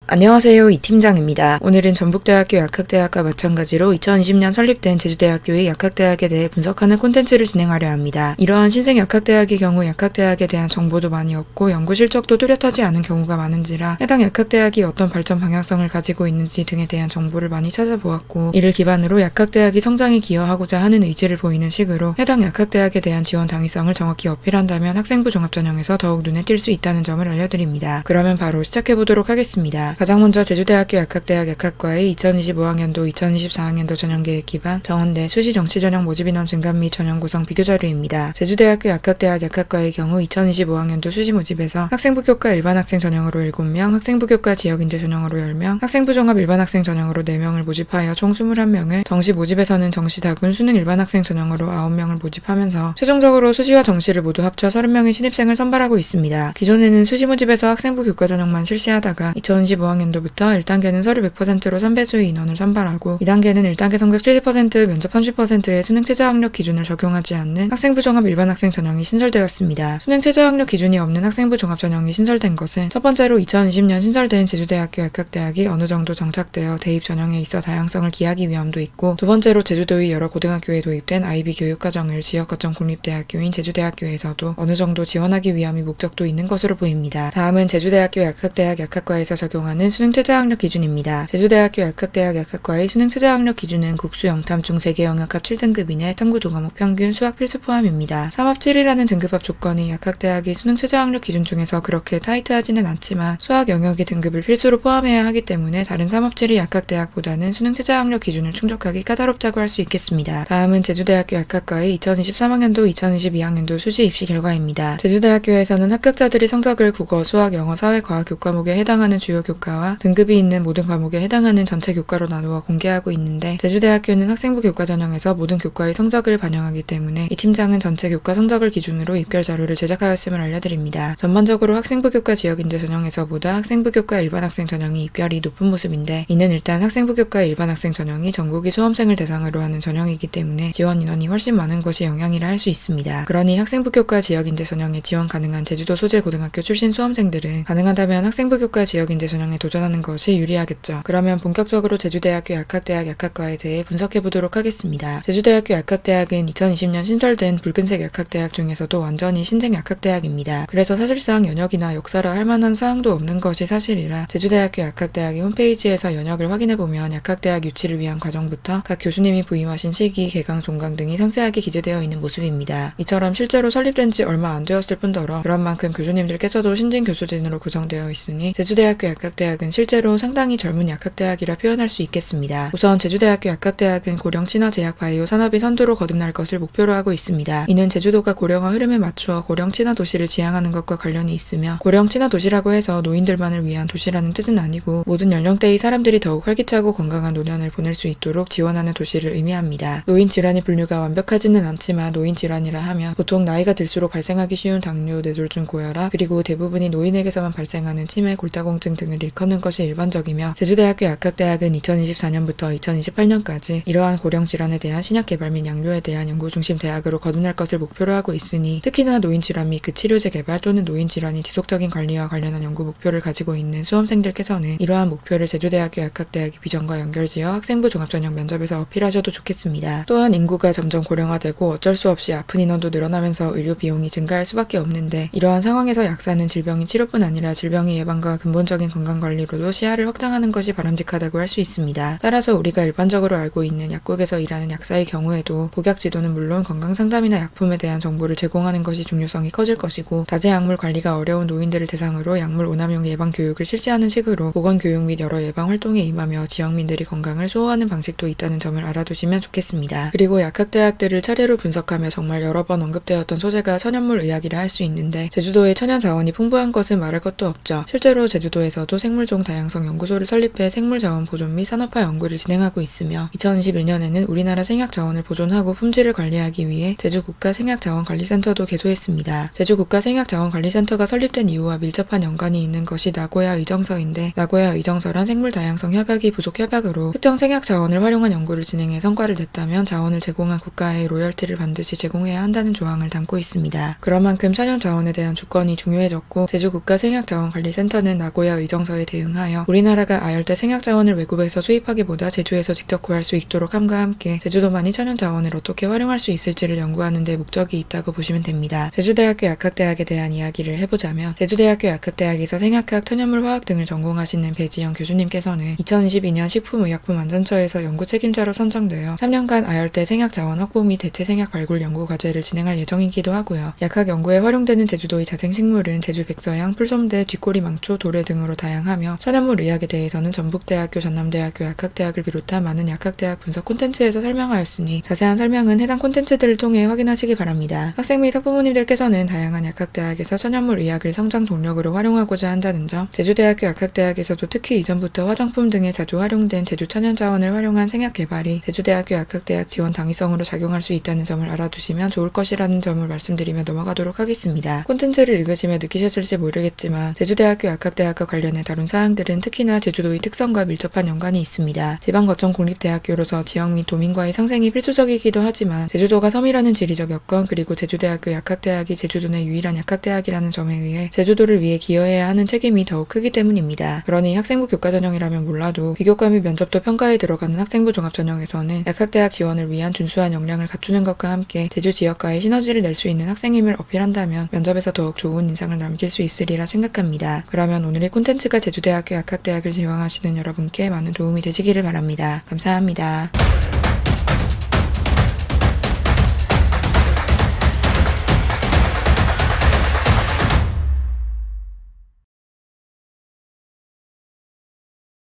안녕하세요, 이 팀장입니다. 오늘은 전북대학교 약학대학과 마찬가지로 2020년 설립된 제주대학교의 약학대학에 대해 분석하는 콘텐츠를 진행하려 합니다. 이러한 신생 약학대학의 경우 약학대학에 대한 정보도 많이 없고 연구 실적도 뚜렷하지 않은 경우가 많은지라 해당 약학대학이 어떤 발전 방향성을 가지고 있는지 등에 대한 정보를 많이 찾아보았고, 이를 기반으로 약학대학이 성장에 기여하고자 하는 의지를 보이는 식으로 해당 약학대학에 대한 지원 당위성을 정확히 어필한다면 학생부 종합전형에서 더욱 눈에 띌 수 있다는 점을 알려드립니다. 그러면 바로 시작해보도록 하겠습니다. 가장 먼저 제주대학교 약학대학 약학과의 2025학년도 2024학년도 전형계획 기반 정원대 수시 정시 전형 모집 인원 증감 및 전형 구성 비교 자료입니다. 제주대학교 약학대학 약학과의 경우 2025학년도 수시 모집에서 학생부 교과 일반 학생 전형으로 7명, 학생부 교과 지역인재 전형으로 10명, 학생부 종합 일반 학생 전형으로 4명을 모집하여 총 21명을, 정시 모집에서는 정시 다군 수능 일반 학생 전형으로 9명을 모집하면서 최종적으로 수시와 정시를 모두 합쳐 30명의 신입생을 선발하고 있습니다. 기존에는 수시 모집에서 학생부 교과 전형만 실시하다가 2025학년도부터 1단계는 서류 100%로 3배수의 인원을 선발하고 2단계는 1단계 성적 70%, 면접 30%의 수능 최저 학력 기준을 적용하지 않는 학생부 종합 일반 학생 전형이 신설되었습니다. 수능 최저 학력 기준이 없는 학생부 종합 전형이 신설된 것은 첫 번째로 2020년 신설된 제주대학교 약학대학이 어느 정도 정착되어 대입 전형에 있어 다양성을 기하기 위함도 있고, 두 번째로 제주도의 여러 고등학교에 도입된 IB 교육과정을 지역 거점 공립대학교인 제주대학교에서도 어느 정도 지원하기 위함의 목적도 있는 것으로 보입니다. 다음은 제주대학교 약학대학 약학과에서 적용하는 수능 최저 학력 기준입니다. 제주대학교 약학대학 약학과의 수능 최저 학력 기준은 국수 영탐 중 세계 영역합 7등급 이내 탐구 두 과목 평균 수학 필수 포함입니다. 3합 7이라는 등급합 조건이 약학대학이 수능 최저 학력 기준 중에서 그렇게 타이트하지는 않지만 수학 영역의 등급을 필수로 포함해야 하기 때문에 다른 3합 7이 약학대학보다는 수능 최저 학력 기준을 충족하기 까다롭다고 할 수 있겠습니다. 다음은 제주대학교 약학과의 2023학년도 2022학년도 수시 입시 결과입니다. 제주대학교에서는 합격자들이 성적을 국어, 수학, 영어, 사회, 과학 교과목에 해당하는 주요 교과와 등급이 있는 모든 과목에 해당하는 전체 교과로 나누어 공개하고 있는데, 제주대학교는 학생부 교과 전형에서 모든 교과의 성적을 반영하기 때문에 이 팀장은 전체 교과 성적을 기준으로 입결 자료를 제작하였음을 알려드립니다. 전반적으로 학생부 교과 지역인재 전형에서보다 학생부 교과 일반 학생 전형이 입결이 높은 모습인데, 이는 일단 학생부 교과 일반 학생 전형이 전국의 수험생을 대상으로 하는 전형이기 때문에 지원 인원이 훨씬 많은 것이 영향이라 할 수 있습니다. 그러니 학생부 교과 지역인재 전형에 지원 가능한 제주도 소재 고등학교 출신 수험생들은 가능하다면 학생부 교과 지역인재 전형에 도전하는 것이 유리하겠죠. 그러면 본격적으로 제주대학교 약학대학 약학과에 대해 분석해보도록 하겠습니다. 제주대학교 약학대학은 2020년 신설된 붉은색 약학대학 중에서도 완전히 신생 약학대학입니다. 그래서 사실상 연역이나 역사라 할 만한 사항도 없는 것이 사실이라 제주대학교 약학대학의 홈페이지에서 연역을 확인해보면 약학대학 유치를 위한 과정부터 각 교수님이 부임하신 시기, 개강, 종강 등이 상세하게 기재되어 있는 모습입니다. 이처럼 실제로 설립된 지 얼마 안 되었을 뿐더러 그런 만큼 교수님들께서도 신진 교수진으로 구성되어 있으니 제주대학교 약학대학은 실제로 상당히 젊은 약학대학이라 표현할 수 있겠습니다. 우선 제주대학교 약학대학은 고령 친화 제약 바이오 산업이 선두로 거듭날 것을 목표로 하고 있습니다. 이는 제주도가 고령화 흐름에 맞추어 고령 친화 도시를 지향하는 것과 관련이 있으며, 고령 친화 도시라고 해서 노인들만을 위한 도시라는 뜻은 아니고 모든 연령대의 사람들이 더욱 활기차고 건강한 노년을 보낼 수 있도록 지원하는 도시를 의미합니다. 노인 질환의 분류가 완벽하지는 않지만 노인 질환이라 하면 보통 나이가 들수록 발생하기 쉬운 당뇨, 뇌졸중, 고혈압, 그리고 대부분이 노인에게서만 발생하는 치매, 골다공증 등을 일컫는 것이 일반적이며, 제주대학교 약학대학은 2024년부터 2028년까지 이러한 고령 질환에 대한 신약 개발 및 양료에 대한 연구 중심 대학으로 거듭날 것을 목표로 하고 있으니, 특히나 노인 질환 및 그 치료제 개발 또는 노인 질환이 지속적인 관리와 관련한 연구 목표를 가지고 있는 수험생들께서는 이러한 목표를 제주대학교 약학대학의 비전과 연결지어 학생부 종합전형 면접에서 어필하셔도 좋겠습니다. 또한 인구가 점점 고령화되고 어쩔 수 없이 아픈 인원도 늘어나면서 의료 비용이 증가할 수밖에 없는데, 이러한 상황에서 약사는 질병의 치료뿐 아니라 질병의 예방과 근본적인 건강관리로도 시야를 확장하는 것이 바람직하다고 할 수 있습니다. 따라서 우리가 일반적으로 알고 있는 약국에서 일하는 약사의 경우에도 복약 지도는 물론 건강상담이나 약품에 대한 정보를 제공하는 것이 중요성이 커질 것이고, 다제약물 관리가 어려운 노인들을 대상으로 약물 오남용 예방 교육을 실시하는 식으로 보건교육 및 여러 예방 활동에 임하며 지역민들이 건강을 수호하는 방식도 있다는 점을 알아두시면 좋겠습니다. 그리고 약학대학들을 차례로 분석하며 정말 여러 번 언급되었던 소재가 천연물 의학이라 할 수 있는데, 제주도의 천연 자원이 풍부한 것은 말할 것도 없죠. 실제로 제주도에서도 생물종 다양성 연구소를 설립해 생물자원 보존 및 산업화 연구를 진행하고 있으며, 2021년에는 우리나라 생약자원을 보존하고 품질을 관리하기 위해 제주국가생약자원관리센터도 개소했습니다. 제주국가생약자원관리센터가 설립된 이유와 밀접한 연관이 있는 것이 나고야 의정서인데, 나고야 의정서란 생물 다양성 협약이 부속 협약으로 특정 생약자원을 활용한 연구를 진행해 성과를 냈다면 자원을 제공한 국가에 로열티를 반드시 제공해야 한다는 조항을 담고 있습니다. 그런 만큼 천연 자원에 대한 주권이 중요해졌고, 제주국가생약자원관리센터는 나고야 의정서 상황에서에 대응하여 우리나라가 아열대 생약 자원을 외국에서 수입하기보다 제주에서 직접 구할 수 있도록 함과 함께 제주도만이 천연 자원을 어떻게 활용할 수 있을지를 연구하는 데 목적이 있다고 보시면 됩니다. 제주대학교 약학대학에 대한 이야기를 해보자면 제주대학교 약학대학에서 생약학, 천연물 화학 등을 전공하시는 배지영 교수님께서는 2022년 식품의약품안전처에서 연구 책임자로 선정되어 3년간 아열대 생약 자원 확보 및 대체 생약 발굴 연구 과제를 진행할 예정이기도 하고요. 약학 연구에 활용되는 제주도의 자생식물은 제주 백서향, 풀솜대, 뒷꼬리 망초, 도래 등으로 다양하며 천연물 의학에 대해서는 전북대학교, 전남대학교 약학대학을 비롯한 많은 약학대학 분석 콘텐츠에서 설명하였으니 자세한 설명은 해당 콘텐츠들을 통해 확인하시기 바랍니다. 학생 및 학부모님들께서는 다양한 약학대학에서 천연물 의학을 성장 동력으로 활용하고자 한다는 점, 제주대학교 약학대학에서도 특히 이전부터 화장품 등에 자주 활용된 제주 천연자원을 활용한 생약 개발이 제주대학교 약학대학 지원 당위성으로 작용할 수 있다는 점을 알아두시면 좋을 것이라는 점을 말씀드리며 넘어가도록 하겠습니다. 콘텐츠를 읽으시며 느끼셨을지 모르겠지만 제주대학교 약학대학과 관련해 다룬 사항들은 특히나 제주도의 특성과 밀접한 연관이 있습니다. 지방거점 공립대학교로서 지역 및 도민과의 상생이 필수적이기도 하지만 제주도가 섬이라는 지리적 여건 그리고 제주대학교 약학대학이 제주도 내 유일한 약학대학이라는 점에 의해 제주도를 위해 기여해야 하는 책임이 더욱 크기 때문입니다. 그러니 학생부 교과전형이라면 몰라도 비교과 및 면접도 평가에 들어가는 학생부 종합전형에서는 약학대학 지원을 위한 준수한 역량을 갖추는 것과 함께 제주 지역과의 시너지를 낼 수 있는 학생임을 어필한다면 면접에서 더욱 좋은 인상을 남길 수 있으리라 생각합니다. 그러면 오늘의 콘텐츠가 제주대학교 약학대학을 지원하시는 여러분께 많은 도움이 되시기를 바랍니다. 감사합니다.